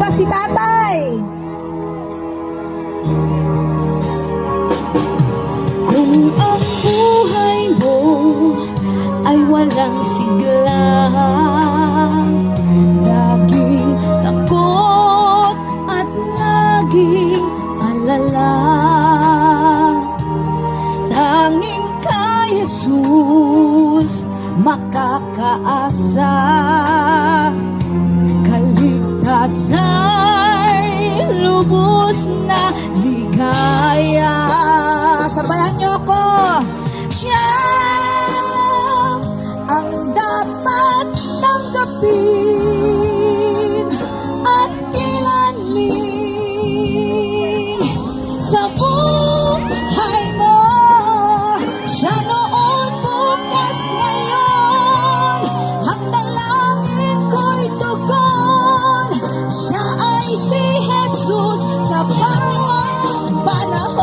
pa si tatay. Kung ang buhay mo ay walang sigla, laging takot at laging alala, tanging kay Jesus makakaasa. Kaligtasa'y lubos na ligaya. Sabayan niyo ako. Siya ang dapat tanggapin at kilanin sa buhay mo. Siya noon, bukas, ngayon, ang dalangin ko'y tugon. Siya ay si Jesus sa bawat panahon.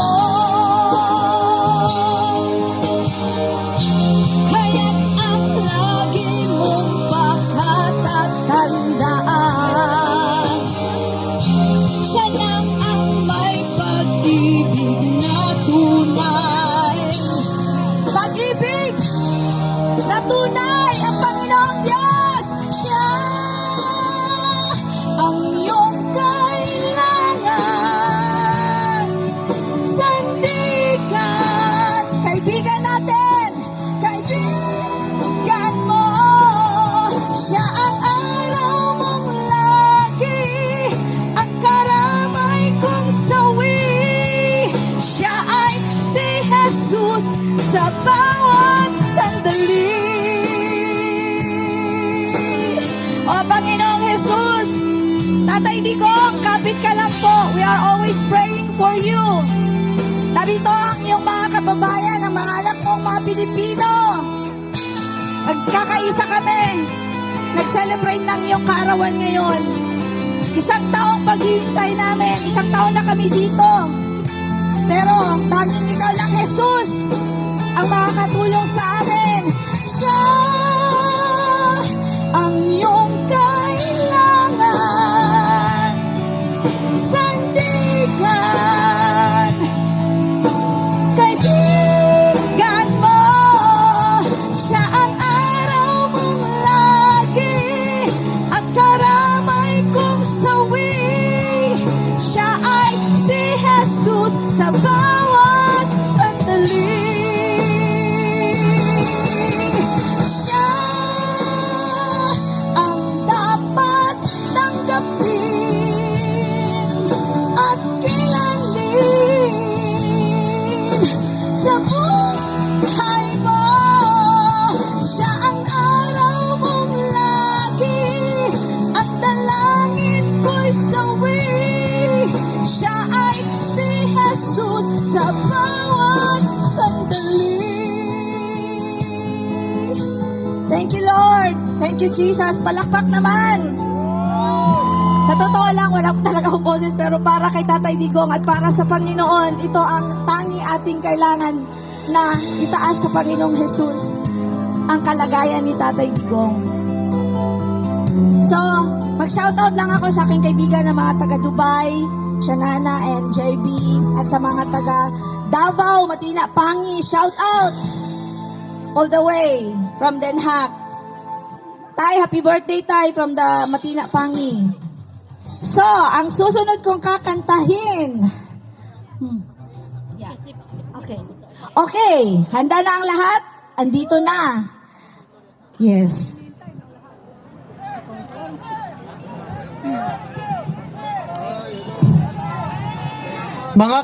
Kaya't ang lagi mong pagkatatandaan, siya lang ang may pag-ibig na tunay. Pag-ibig na tunay ang Panginoong Diyos. Siya Ang iyong kailangan, sandigan, kaibigan natin. kaibigan mo. Siya ang araw mong lagi, ang karamay kong sawi. Siya ay si Jesus sa bawat sandali. O Panginoong Jesus, Tatay Digong, kapit ka lang po. We are always praying for you. Narito ang iyong mga kababayan, ang mga anak mong mga Pilipino. Nagkakaisa kami. Nag-celebrate ng iyong kaarawan ngayon. 1 taong paghihintay namin. 1 taon na kami dito. Pero tanging ikaw lang, Jesus, ang makakatulong sa amin. Siya ang iyong kailangan, sandigan, kaibigan mo. Siya ang araw mong lagi, ang karamay kong sawi. Siya ay si Jesus sa bawat sandali. Siya ang dapat tanggapin at kilanin sa buhay mo. Siya ang araw mong lagi, ang dalangin ko'y sawi. Siya ay si Jesus sa bawat sandali. Thank you, Lord. Thank you, Jesus. Palakpak naman. Sa totoo lang, wala po talaga akong boses, pero para kay Tatay Digong at para sa Panginoon, ito ang tangi ating kailangan na itaas sa Panginoong Jesus ang kalagayan ni Tatay Digong. So, mag-shoutout lang ako sa aking kaibigan na mga taga Dubai, Shanana and JB, at sa mga taga Davao, Matina, Pangi, shoutout! All the way from Den Haag. Tay, happy birthday, Tay, from the Matina, Pangi. So, ang susunod kong kakantahin. Yeah. Okay. Okay, handa na ang lahat? Andito na. Yes. Mga